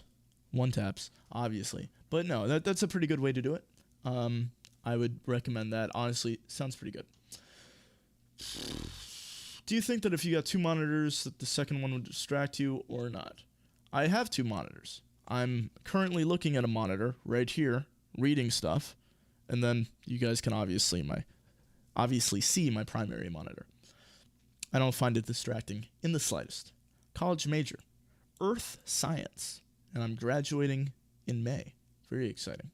one taps, obviously. But no, that's a pretty good way to do it. I would recommend that. Honestly, sounds pretty good. Do you think that if you got two monitors, that the second one would distract you or not? I have two monitors. I'm currently looking at a monitor right here, reading stuff, and then you guys can obviously see my primary monitor. I don't find it distracting in the slightest. College major, Earth Science, and I'm graduating in May. Very exciting.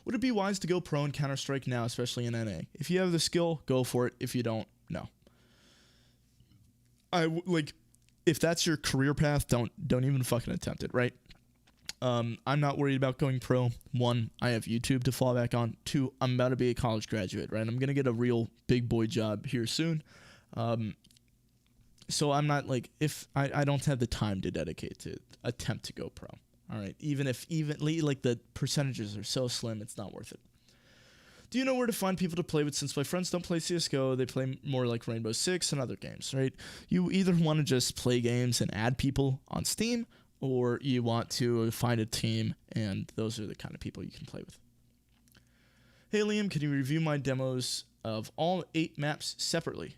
Would it be wise to go pro in Counter-Strike now, especially in NA? If you have the skill, go for it. If you don't, no. If that's your career path, don't even fucking attempt it, right? I'm not worried about going pro. One, I have YouTube to fall back on. Two, I'm about to be a college graduate, right? I'm gonna get a real big boy job here soon. So I'm not if I don't have the time to dedicate to attempt to go pro. All right, even the percentages are so slim, it's not worth it. Do you know where to find people to play with? Since my friends don't play CSGO, they play more like Rainbow Six and other games, right? You either want to just play games and add people on Steam, or you want to find a team, and those are the kind of people you can play with. Hey Liam, can you review my demos of all 8 maps separately?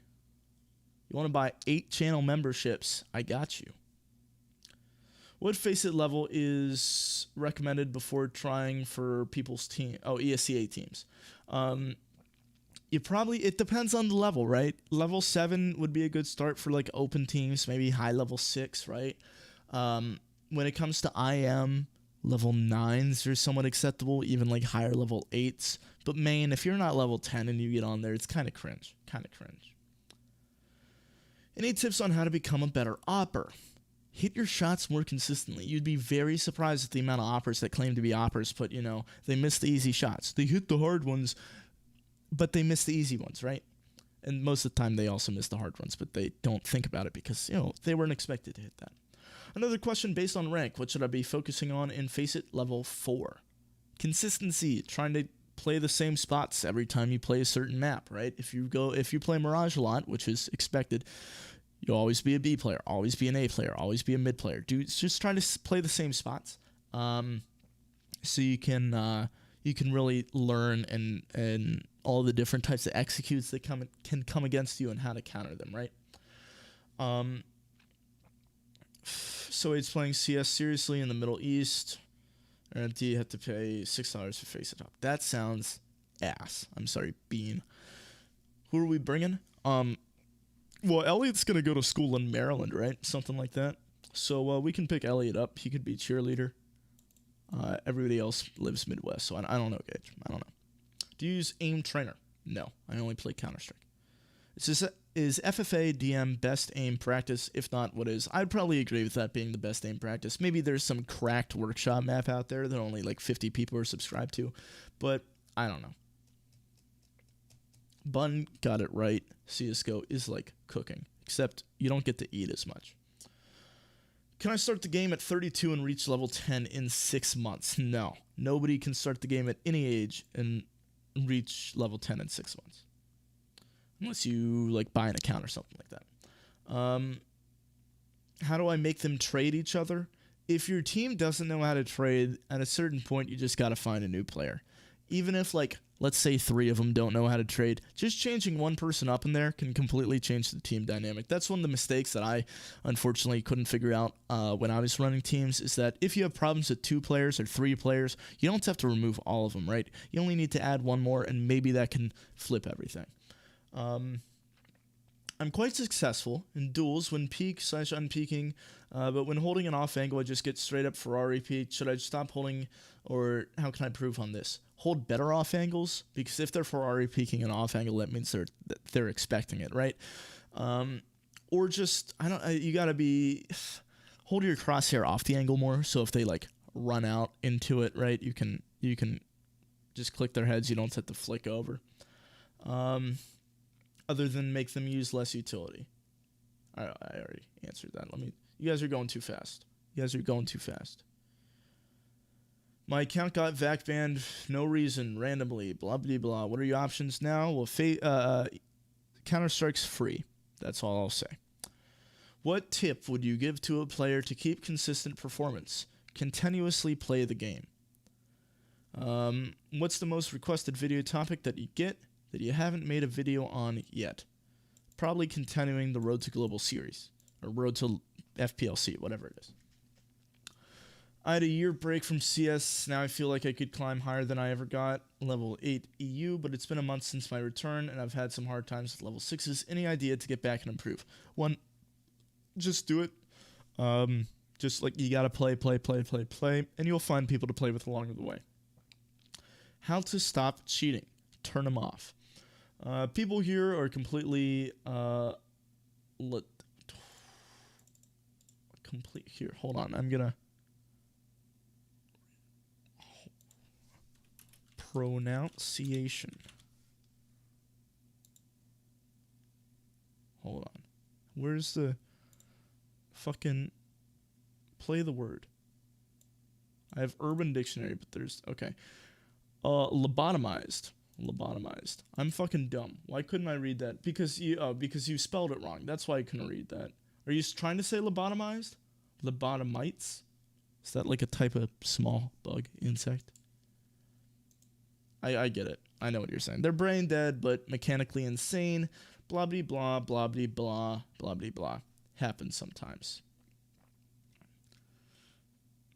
You want to buy 8 channel memberships? I got you. What Faceit level is recommended before trying for people's team? Oh, ESCA teams. It depends on the level, right? Level 7 would be a good start for open teams, maybe high level 6, right? When it comes to IM, level 9s are somewhat acceptable, even higher level 8s. But main, if you're not level 10 and you get on there, it's kind of cringe. Any tips on how to become a better opper? Hit your shots more consistently. You'd be very surprised at the amount of oppers that claim to be oppers, but they miss the easy shots. They hit the hard ones, but they miss the easy ones, right? And most of the time they also miss the hard ones, but they don't think about it because, they weren't expected to hit that. Another question based on rank. What should I be focusing on in Face It level 4? Consistency. Trying to play the same spots every time you play a certain map, right? If you play Mirage a lot, which is expected, you'll always be a B player, always be an A player, always be a mid player. Dude, just try to play the same spots, so you can really learn and all the different types of executes that can come against you and how to counter them, right? So it's playing CS seriously in the Middle East. And you have to pay $6 for Face It Up. That sounds ass. I'm sorry, Bean. Who are we bringing? Well, Elliot's going to go to school in Maryland, right? Something like that. So we can pick Elliot up. He could be cheerleader. Everybody else lives Midwest, so I don't know, Gage. I don't know. Do you use aim trainer? No, I only play Counter-Strike. Is FFA DM best aim practice? If not, what is? I'd probably agree with that being the best aim practice. Maybe there's some cracked workshop map out there that only like 50 people are subscribed to, but I don't know. Bun got it right. CSGO is like cooking, except you don't get to eat as much. Can I start the game at 32 and reach level 10 in 6 months? No. Nobody can start the game at any age and reach level 10 in 6 months. Unless you like buy an account or something like that. How do I make them trade each other? If your team doesn't know how to trade, at a certain point you just got to find a new player. Even if, like, let's say 3 of them don't know how to trade, just changing one person up in there can completely change the team dynamic. That's one of the mistakes that I unfortunately couldn't figure out when I was running teams, is that if you have problems with 2 players or 3 players, you don't have to remove all of them, right? You only need to add one more, and maybe that can flip everything. I'm quite successful in duels when peak/unpeaking, but when holding an off angle, I just get straight up Ferrari peak. Should I stop holding, or how can I improve on this? Hold better off angles, because if they're Ferrari peaking an off angle, that means they're expecting it, right? Or just you gotta hold your crosshair off the angle more. So if they like run out into it, right, you can just click their heads. You don't have to flick over. Other than make them use less utility. I already answered that. You guys are going too fast. My account got vac banned, no reason, randomly, blah, blah, blah. What are your options now? Well, Counter-Strike's free. That's all I'll say. What tip would you give to a player to keep consistent performance? Continuously play the game. What's the most requested video topic that you get that you haven't made a video on yet? Probably continuing the Road to Global series, or Road to FPLC, whatever it is. I had a year break from CS. Now I feel like I could climb higher than I ever got. Level 8 EU, but it's been a month since my return, and I've had some hard times with level 6s. Any idea to get back and improve? 1, just do it. Just like you gotta play, and you'll find people to play with along the way. How to stop cheating? Turn them off. People here are completely here. Hold on, I'm gonna pronunciation. Hold on. Where's the fucking play the word? I have Urban Dictionary, but there's okay. Lobotomized. I'm fucking dumb. Why couldn't I read that? Because you spelled it wrong. That's why I couldn't read that. Are you trying to say lobotomized? Lobotomites? Is that like a type of small bug insect? I get it. I know what you're saying. They're brain dead, but mechanically insane. Blah blah blah blah blah blah blah blah blah. Happens sometimes.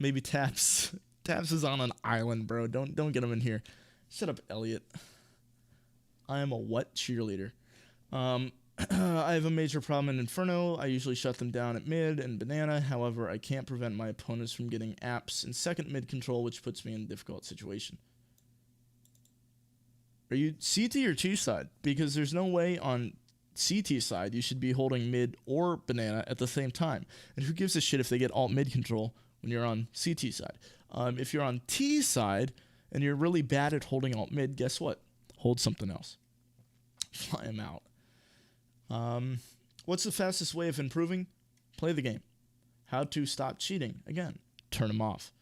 Maybe Taps. Taps is on an island, bro. Don't get him in here. Shut up, Elliot. I am a what cheerleader? I have a major problem in Inferno. I usually shut them down at mid and banana. However, I can't prevent my opponents from getting apps in second mid control, which puts me in a difficult situation. Are you CT or T side? Because there's no way on CT side you should be holding mid or banana at the same time. And who gives a shit if they get alt mid control when you're on CT side? If you're on T side and you're really bad at holding alt mid, guess what? Hold something else. Fly him out. What's the fastest way of improving? Play the game. How to stop cheating? Again, turn them off.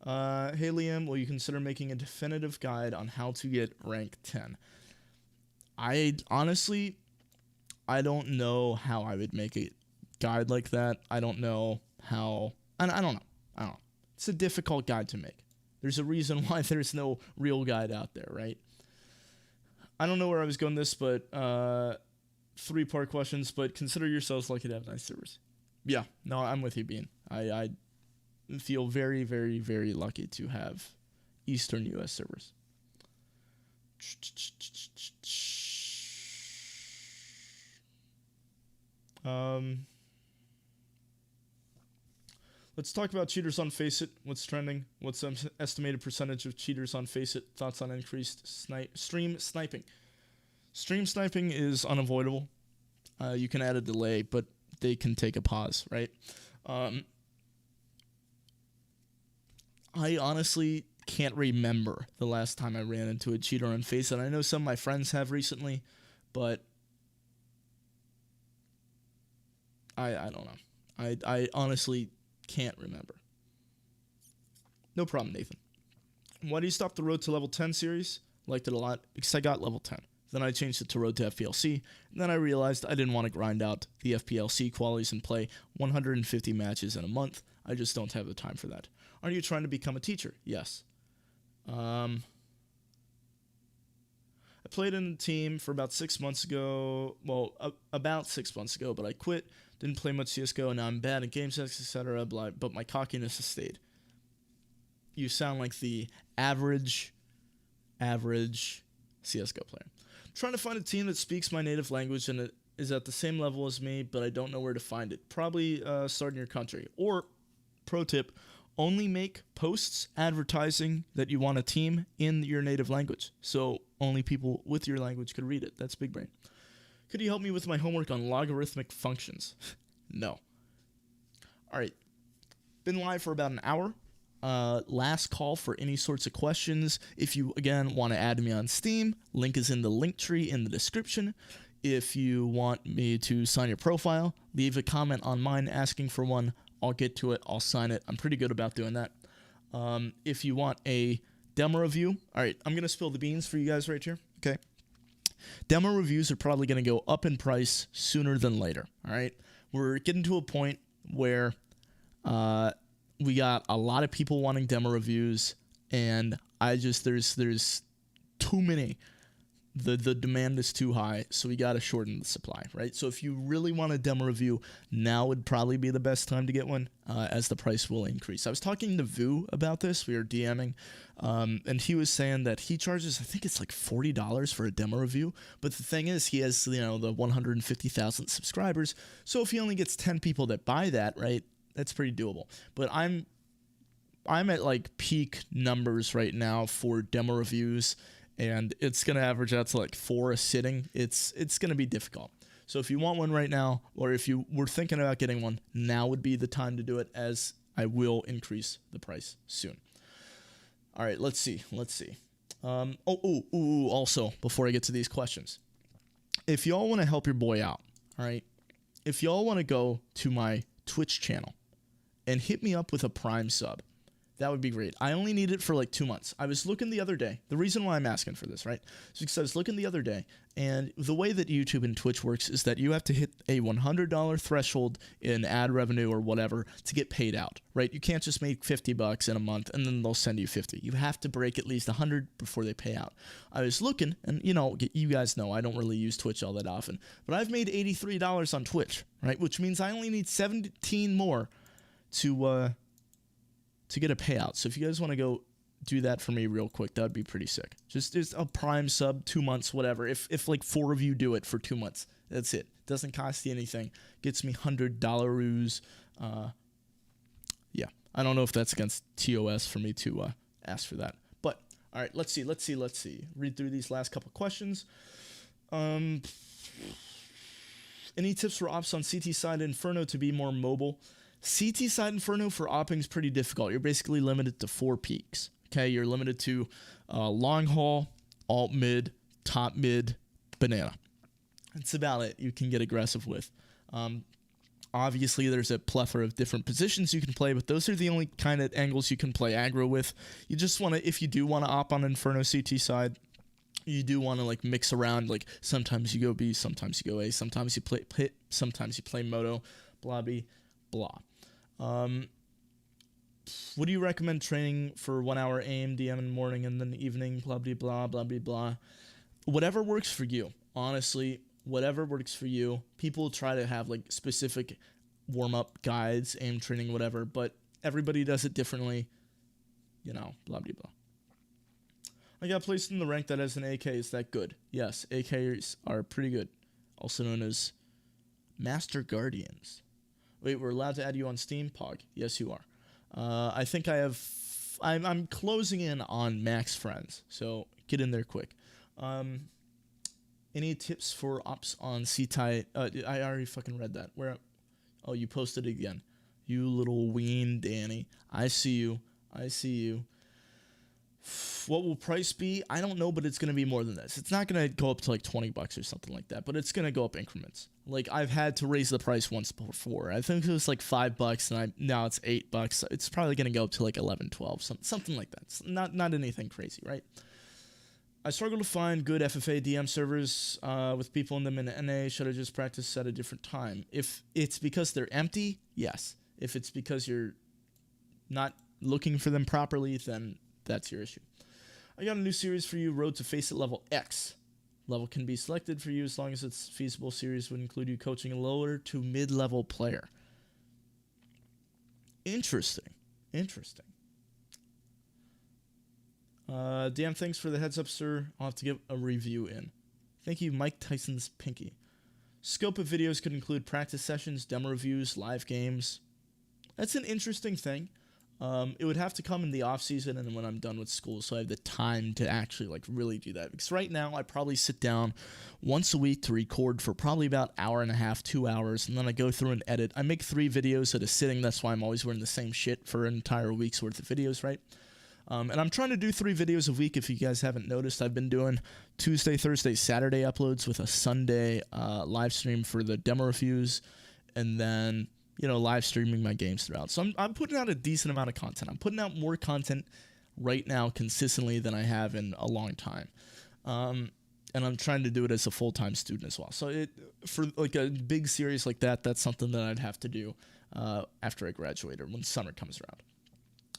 Hey Liam, will you consider making a definitive guide on how to get rank 10? I don't know how I would make a guide like that. I don't know how. I don't know. It's a difficult guide to make. There's a reason why there's no real guide out there, right? I don't know where I was going this, but 3-part questions. But consider yourselves lucky to have nice servers. Yeah, no, I'm with you, Bean. I feel very, very, very lucky to have Eastern U.S. servers. Let's talk about cheaters on Faceit. What's trending? What's the estimated percentage of cheaters on Faceit? Thoughts on increased stream sniping? Stream sniping is unavoidable. You can add a delay, but they can take a pause, right? I honestly can't remember the last time I ran into a cheater on Faceit. I know some of my friends have recently, but I don't know. I honestly can't remember. No problem, Nathan. Why do you stop the Road to Level 10 series? Liked it a lot because I got level 10. Then I changed it to Road to FPLC, and then I realized I didn't want to grind out the FPLC qualities and play 150 matches in a month. I just don't have the time for that. Are you trying to become a teacher? Yes. I played in a team for about 6 months ago. Well, about 6 months ago, but I quit. Didn't play much CSGO, and now I'm bad at game sex, etc. But my cockiness has stayed. You sound like the average CSGO player. I'm trying to find a team that speaks my native language and it is at the same level as me, but I don't know where to find it. Probably start in your country. Or, pro tip, only make posts advertising that you want a team in your native language. So only people with your language could read it. That's big brain. Could you help me with my homework on logarithmic functions? No. All right. Been live for about an hour. Last call for any sorts of questions. If you, again, want to add me on Steam, link is in the link tree in the description. If you want me to sign your profile, leave a comment on mine asking for one. I'll get to it. I'll sign it. I'm pretty good about doing that. If you want a demo review, all right, I'm going to spill the beans for you guys right here, okay? Demo reviews are probably going to go up in price sooner than later, all right? We're getting to a point where we got a lot of people wanting demo reviews, and there's too many. The demand is too high, so we got to shorten the supply, right? So if you really want a demo review, now would probably be the best time to get one, as the price will increase. I was talking to Vu about this. We were DMing, and he was saying that he charges, I think it's like $40 for a demo review, but the thing is, he has, the 150,000 subscribers, so if he only gets 10 people that buy that, right, that's pretty doable. But I'm at like peak numbers right now for demo reviews, and it's going to average out to like 4 a sitting. It's going to be difficult. So if you want one right now, or if you were thinking about getting one, now would be the time to do it, as I will increase the price soon. All right, let's see. Also, before I get to these questions, if y'all want to help your boy out, all right, if y'all want to go to my Twitch channel and hit me up with a Prime sub, that would be great. I only need it for like 2 months. I was looking the other day. The reason why I'm asking for this, right, is because I was looking the other day, and the way that YouTube and Twitch works is that you have to hit a $100 threshold in ad revenue or whatever to get paid out, right? You can't just make $50 in a month and then they'll send you 50. You have to break at least 100 before they pay out. I was looking, and you guys know I don't really use Twitch all that often, but I've made $83 on Twitch, right? Which means I only need 17 more to get a payout. So if you guys want to go do that for me real quick, that'd be pretty sick. Just a Prime sub, 2 months, whatever. If like 4 of you do it for 2 months, that's it. Doesn't cost you anything. Gets me $100. Yeah, I don't know if that's against TOS for me to ask for that. But all right, let's see. Read through these last couple questions. Any tips for ops on CT side Inferno to be more mobile? CT side Inferno for opping is pretty difficult. You're basically limited to 4 peaks. Okay, you're limited to long haul, alt mid, top mid, banana. That's about it you can get aggressive with. Obviously, there's a plethora of different positions you can play, but those are the only kind of angles you can play aggro with. You just want to, if you do want to op on Inferno CT side, you do want to like mix around. Like sometimes you go B, sometimes you go A, sometimes you play pit, sometimes you play moto, blah blah. Would you recommend training for 1 hour aim, DM in the morning and then the evening, blah blah blah blah blah. Whatever works for you. Honestly, whatever works for you. People try to have like specific warm-up guides, aim training, whatever, but everybody does it differently. You know, blah blah blah. I got placed in the rank that has an AK. Is that good? Yes, AKs are pretty good. Also known as Master Guardians. Wait, we're allowed to add you on Steam? Pog. Yes, you are. I think I have... I'm closing in on max friends, so get in there quick. Any tips for ops on C-Type? I already fucking read that. Where? Oh, you posted it again. You little ween, Danny. I see you. I see you. What will price be? I don't know, but it's going to be more than this. It's not going to go up to like $20 or something like that, but it's going to go up increments. Like I've had to raise the price once before. I think it was like $5 and now it's $8. It's probably going to go up to like 11, 12, something like that. It's not anything crazy, right? I struggle to find good FFA DM servers with people in them in NA. Should I just practice at a different time? If it's because they're empty, yes. If it's because you're not looking for them properly, then that's your issue. I got a new series for you, Road to Face It Level X. Level can be selected for you as long as it's feasible. Series would include you coaching a lower to mid-level player. Interesting. Interesting. DM, thanks for the heads up, sir. I'll have to give a review in. Thank you, Mike Tyson's Pinky. Scope of videos could include practice sessions, demo reviews, live games. That's an interesting thing. It would have to come in the off season and when I'm done with school, so I have the time to actually like really do that. Because right now I probably sit down once a week to record for probably about an hour and a half, 2 hours, and then I go through and edit. I make 3 videos at a sitting. That's why I'm always wearing the same shit for an entire week's worth of videos, right? And I'm trying to do 3 videos a week. If you guys haven't noticed, I've been doing Tuesday, Thursday, Saturday uploads with a Sunday live stream for the demo reviews, and then live streaming my games throughout. So I'm putting out a decent amount of content. I'm putting out more content right now consistently than I have in a long time. And I'm trying to do it as a full-time student as well. So for like a big series like that, that's something that I'd have to do after I graduate or when summer comes around.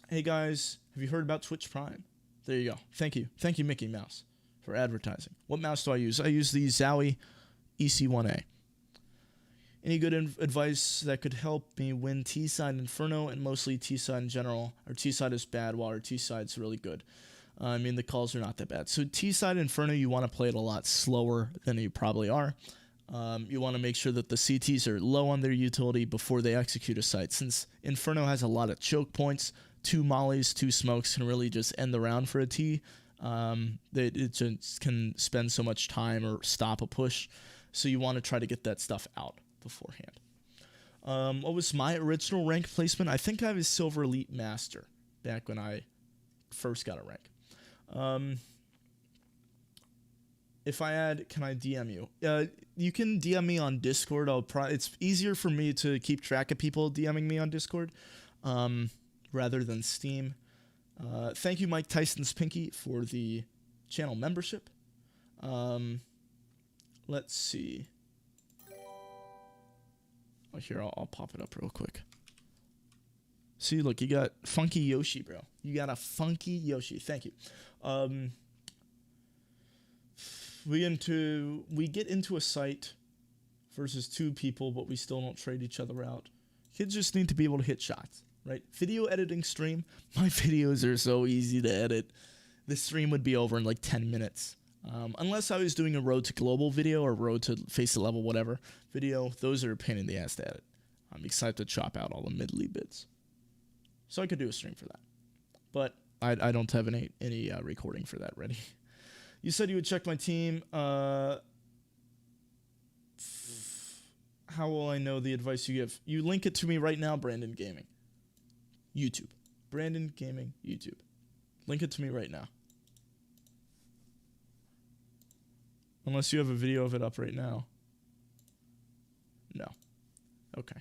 Hey guys, have you heard about Twitch Prime? There you go. Thank you. Thank you, Mickey Mouse, for advertising. What mouse do I use? I use the Zowie EC1A. Any good advice that could help me win T-Side Inferno and mostly T-Side in general? Our T-Side is bad while our T-Side's really good. I mean, the calls are not that bad. So T-Side Inferno, you want to play it a lot slower than you probably are. You want to make sure that the CTs are low on their utility before they execute a site. Since Inferno has a lot of choke points, 2 mollies, 2 smokes can really just end the round for a T. It just can spend so much time or stop a push. So you want to try to get that stuff out beforehand. What was my original rank placement? I think I was Silver Elite Master back when I first got a rank. If I add, can I DM you? You can DM me on Discord. It's easier for me to keep track of people DMing me on Discord rather than Steam. Thank you, Mike Tyson's Pinky, for the channel membership. Let's see. Oh, here, I'll pop it up real quick. See, look, you got Funky Yoshi, bro. You got a Funky Yoshi. Thank you. We get into a site versus 2 people, but we still don't trade each other out. Kids just need to be able to hit shots, right? Video editing stream. My videos are so easy to edit. The stream would be over in like 10 minutes. Unless I was doing a Road to Global video or Road to Face the Level, whatever video, those are a pain in the ass to edit. I'm excited to chop out all the middly bits. So I could do a stream for that. But I don't have any recording for that ready. You said you would check my team. How will I know the advice you give? You link it to me right now, Brandon Gaming. YouTube. Brandon Gaming, YouTube. Link it to me right now. Unless you have a video of it up right now. No. Okay.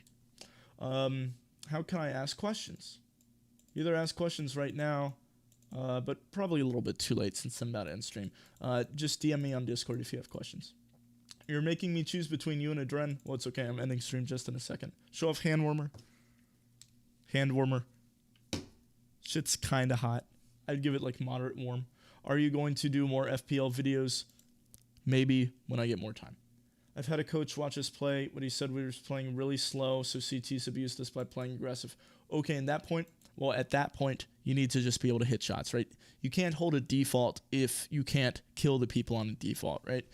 How can I ask questions? Either ask questions right now, but probably a little bit too late since I'm about to end stream. Just DM me on Discord if you have questions. You're making me choose between you and a Dren. Well, it's okay. I'm ending stream just in a second. Show off hand warmer. Hand warmer. Shit's kind of hot. I'd give it like moderate warm. Are you going to do more FPL videos? Maybe when I get more time. I've had a coach watch us play. What he said, we were playing really slow, so CT's abused us by playing aggressive. Okay, at that point, you need to just be able to hit shots, right? You can't hold a default if you can't kill the people on a default, right?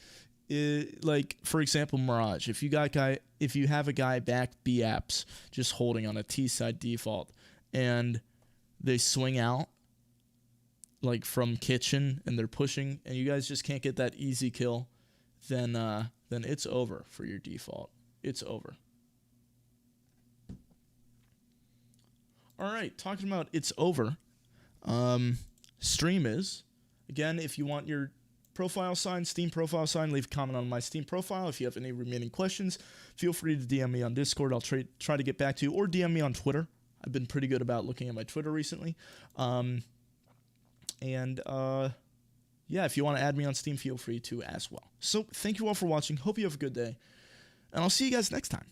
Like, for example, Mirage. If you have a guy back B apps just holding on a T side default, and they swing out like from kitchen and they're pushing, and you guys just can't get that easy kill, then it's over for your default. It's over. All right, talking about it's over. Stream is, again, if you want your profile sign, Steam profile sign, leave a comment on my Steam profile. If you have any remaining questions, feel free to DM me on Discord. I'll try to get back to you, or DM me on Twitter. I've been pretty good about looking at my Twitter recently. Yeah, if you want to add me on Steam, feel free to as well. So thank you all for watching. Hope you have a good day, and I'll see you guys next time.